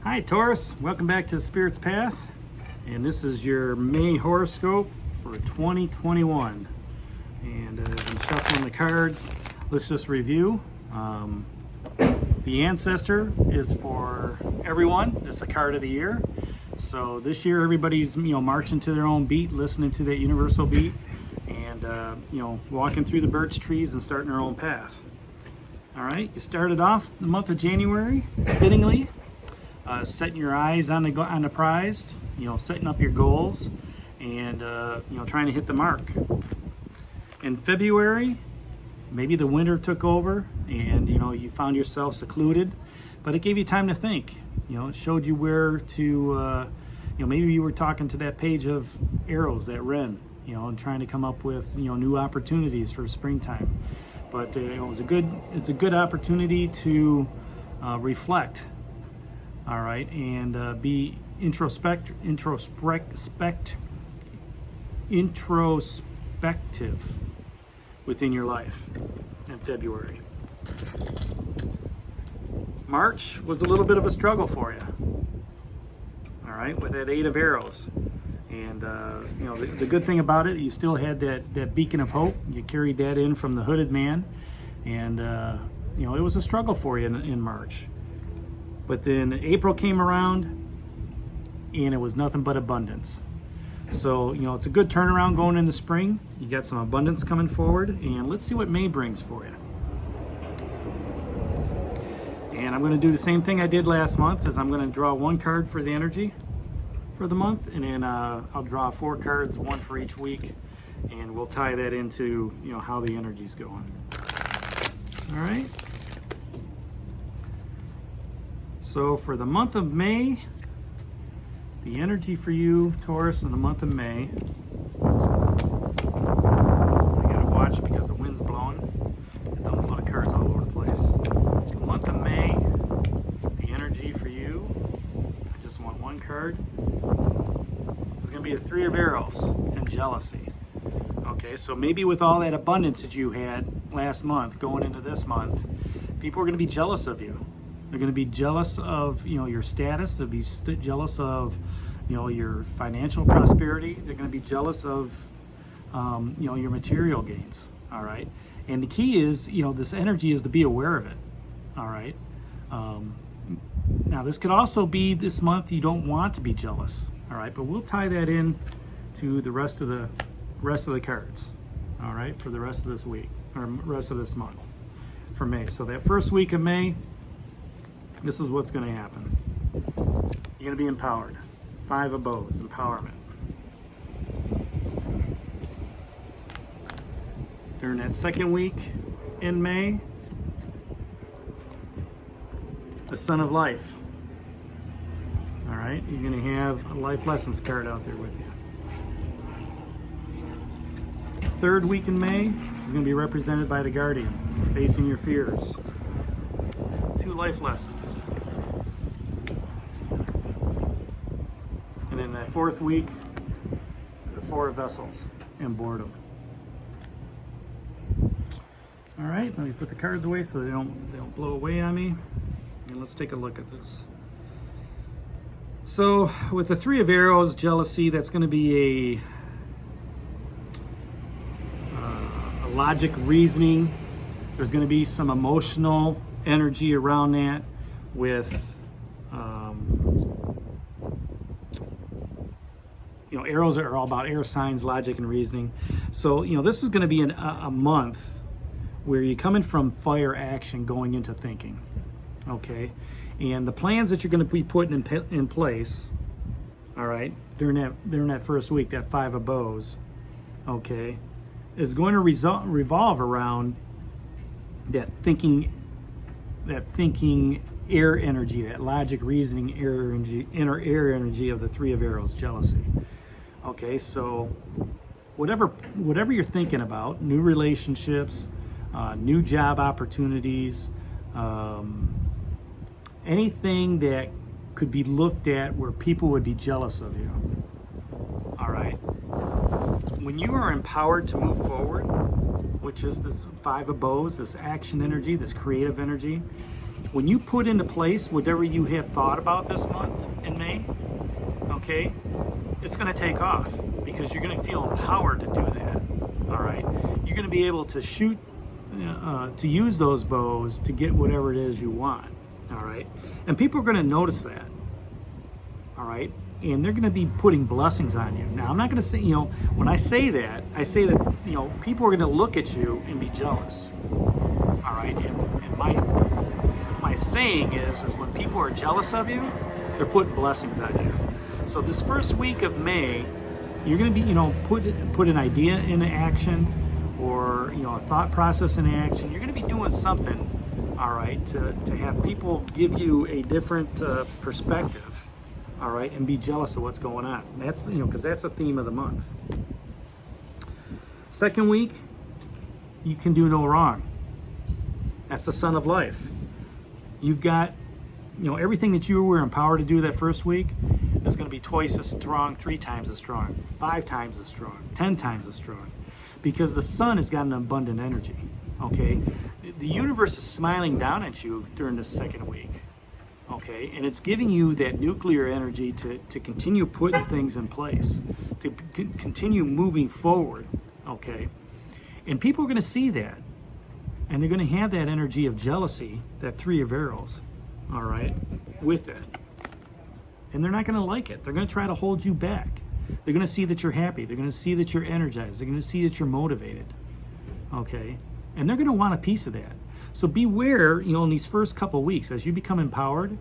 Hi Taurus, welcome back to the Spirit's Path, and this is your May horoscope for 2021. And as I'm shuffling the cards, let's just review. The ancestor is for everyone. It's the card of the year. So this year everybody's marching to their own beat, listening to that universal beat, and walking through the birch trees and starting their own path. All right, you started off the month of January fittingly. Setting your eyes on the prize, setting up your goals, and trying to hit the mark. In February, maybe the winter took over, and you found yourself secluded, but it gave you time to think. It showed you where to. Maybe you were talking to that page of arrows, that wren, and trying to come up with new opportunities for springtime. But it's a good opportunity to reflect. All right, and be introspective within your life in February. March was a little bit of a struggle for you. All right, with that 8 of arrows. And the good thing about it, you still had that beacon of hope. You carried that in from the hooded man, and it was a struggle for you in March. But then April came around, and it was nothing but abundance. So, it's a good turnaround going into spring. You got some abundance coming forward, and let's see what May brings for you. And I'm going to do the same thing I did last month, is I'm going to draw one card for the energy for the month, and then I'll draw 4 cards, one for each week, and we'll tie that into, how the energy's going. All right. So for the month of May, the energy for you, Taurus, in the month of May, I gotta watch because the wind's blowing. I don't want cards all over the place. The month of May, the energy for you, I just want one card. It's gonna be the 3 of arrows and jealousy. Okay, so maybe with all that abundance that you had last month, going into this month, people are gonna be jealous of you. They're going to be jealous of your status. They'll be jealous of your financial prosperity. They're going to be jealous of your material gains. All right, and the key is this energy is to be aware of it. All right. Now this could also be this month you don't want to be jealous. All right, but we'll tie that in to the rest of the cards. All right, for the rest of this week or rest of this month for May. So that first week of May. This is what's going to happen. You're going to be empowered. 5 of bows, empowerment. During that second week in May, the Sun of Life. All right, you're going to have a life lessons card out there with you. The third week in May is going to be represented by the Guardian, facing your fears. 2 life lessons. And in that 4th week, the 4 of vessels and boredom. All right, let me put the cards away so they don't blow away on me. And let's take a look at this. So with the 3 of arrows, jealousy, that's going to be a logic reasoning. There's going to be some emotional energy around that with arrows are all about air signs, logic, and reasoning. So this is going to be a month where you're coming from fire action going into thinking. Okay, and the plans that you're going to be putting in place, all right, during that first week, that 5 of bows, okay, is going to revolve around that thinking air energy, that logic, reasoning, inner air energy of the 3 of arrows, jealousy. Okay, so whatever you're thinking about, new relationships, new job opportunities, anything that could be looked at where people would be jealous of you. All right, when you are empowered to move forward, which is this 5 of bows, this action energy, this creative energy, when you put into place whatever you have thought about this month in May, okay, it's going to take off because you're going to feel empowered to do that. All right, you're going to be able to shoot, to use those bows to get whatever it is you want. All right, and people are going to notice that. All right, and they're going to be putting blessings on you. Now, I'm not going to say, when I say that, people are going to look at you and be jealous. All right, and my saying is when people are jealous of you, they're putting blessings on you. So this first week of May, you're going to be, put an idea into action, or a thought process into action. You're going to be doing something, all right, to have people give you a different perspective, all right, and be jealous of what's going on. And that's because that's the theme of the month. Second week, you can do no wrong. That's the Sun of Life. You've got, everything that you were empowered to do that first week is going to be twice as strong, 3 times as strong, 5 times as strong, 10 times as strong, because the sun has got an abundant energy, okay? The universe is smiling down at you during this second week, okay? And it's giving you that nuclear energy to continue putting things in place, to continue moving forward, okay? And people are going to see that, and they're going to have that energy of jealousy, that 3 of arrows, all right, with it. And they're not going to like it. They're going to try to hold you back. They're going to see that you're happy. They're going to see that you're energized. They're going to see that you're motivated, okay? And they're going to want a piece of that. So beware, in these first couple weeks, as you become empowered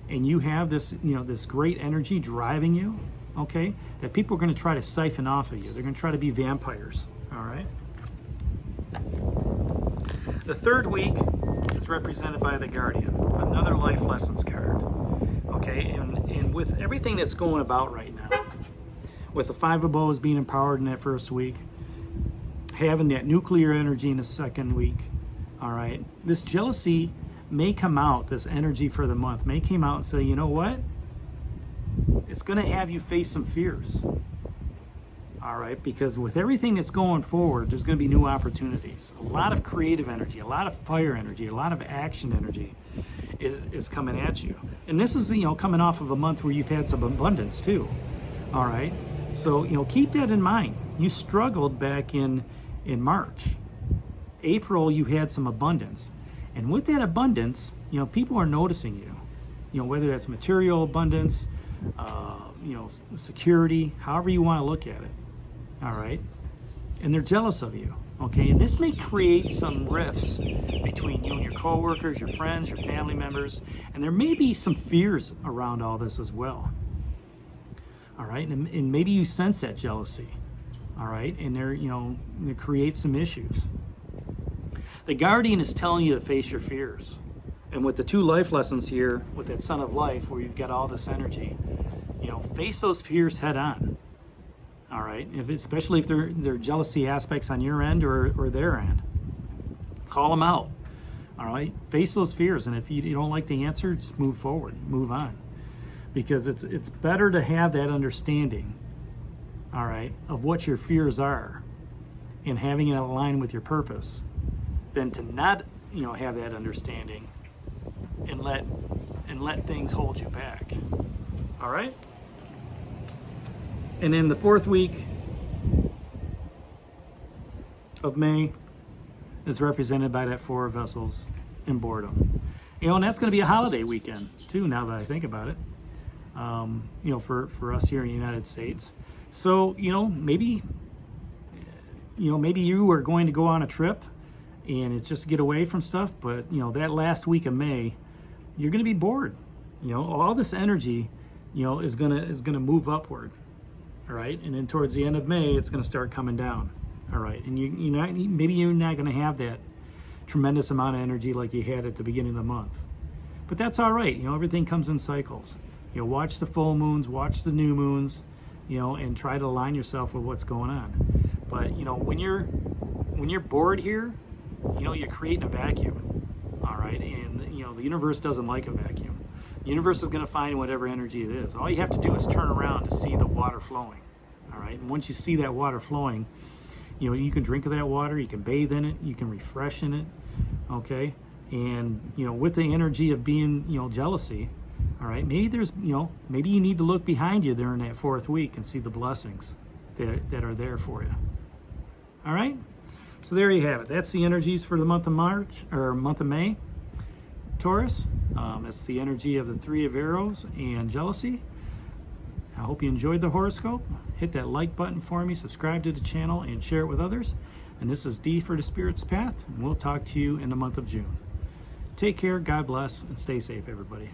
and you have this, this great energy driving you, okay, that people are going to try to siphon off of you. They're going to try to be vampires, all right? The third week is represented by the Guardian, another life lessons card. Okay, and with everything that's going about right now, with the 5 of bows being empowered in that first week, having that nuclear energy in the second week, all right, this jealousy may come out, this energy for the month may come out and say, you know what? It's going to have you face some fears, all right, because with everything that's going forward, there's going to be new opportunities, a lot of creative energy, a lot of fire energy, a lot of action energy is coming at you. And this is, coming off of a month where you've had some abundance too, all right? So, keep that in mind. You struggled back in March. April, you had some abundance. And with that abundance, people are noticing you, whether that's material abundance, security, however you want to look at it, all right? And they're jealous of you, okay? And this may create some rifts between you and your coworkers, your friends, your family members, and there may be some fears around all this as well, all right? And maybe you sense that jealousy, all right? And it creates some issues. The Guardian is telling you to face your fears. And with the 2 life lessons here, with that Sun of Life, where you've got all this energy, face those fears head on. All right, especially if they're jealousy aspects on your end or their end. Call them out. All right, face those fears, and if you don't like the answer, just move forward, move on, because it's better to have that understanding, all right, of what your fears are, and having it align with your purpose, than to not have that understanding and let things hold you back. All right. And then the 4th week of May is represented by that 4 vessels in boredom. And that's going to be a holiday weekend too, now that I think about it, for us here in the United States. So, maybe you are going to go on a trip and it's just to get away from stuff, but, that last week of May, you're going to be bored. All this energy, is going to move upward. All right, and then towards the end of May, it's going to start coming down. All right, and maybe you're not going to have that tremendous amount of energy like you had at the beginning of the month, but that's all right. Everything comes in cycles. Watch the full moons, watch the new moons, and try to align yourself with what's going on. But when you're bored here, you're creating a vacuum. All right, and the universe doesn't like a vacuum. The universe is going to find whatever energy it is. All you have to do is turn around to see the water flowing. All right, and once you see that water flowing, you can drink of that water, you can bathe in it, you can refresh in it, okay? And, you know, with the energy of being, you know, jealousy, all right, maybe there's, you know, maybe you need to look behind you during that 4th week and see the blessings that are there for you. All right, so there you have it. That's the energies for the month of March, or month of May. Taurus, that's the energy of the 3 of arrows and jealousy. I hope you enjoyed the horoscope. Hit that like button for me, subscribe to the channel, and share it with others. And this is D for the Spirit's Path, and we'll talk to you in the month of June. Take care, God bless, and stay safe, everybody.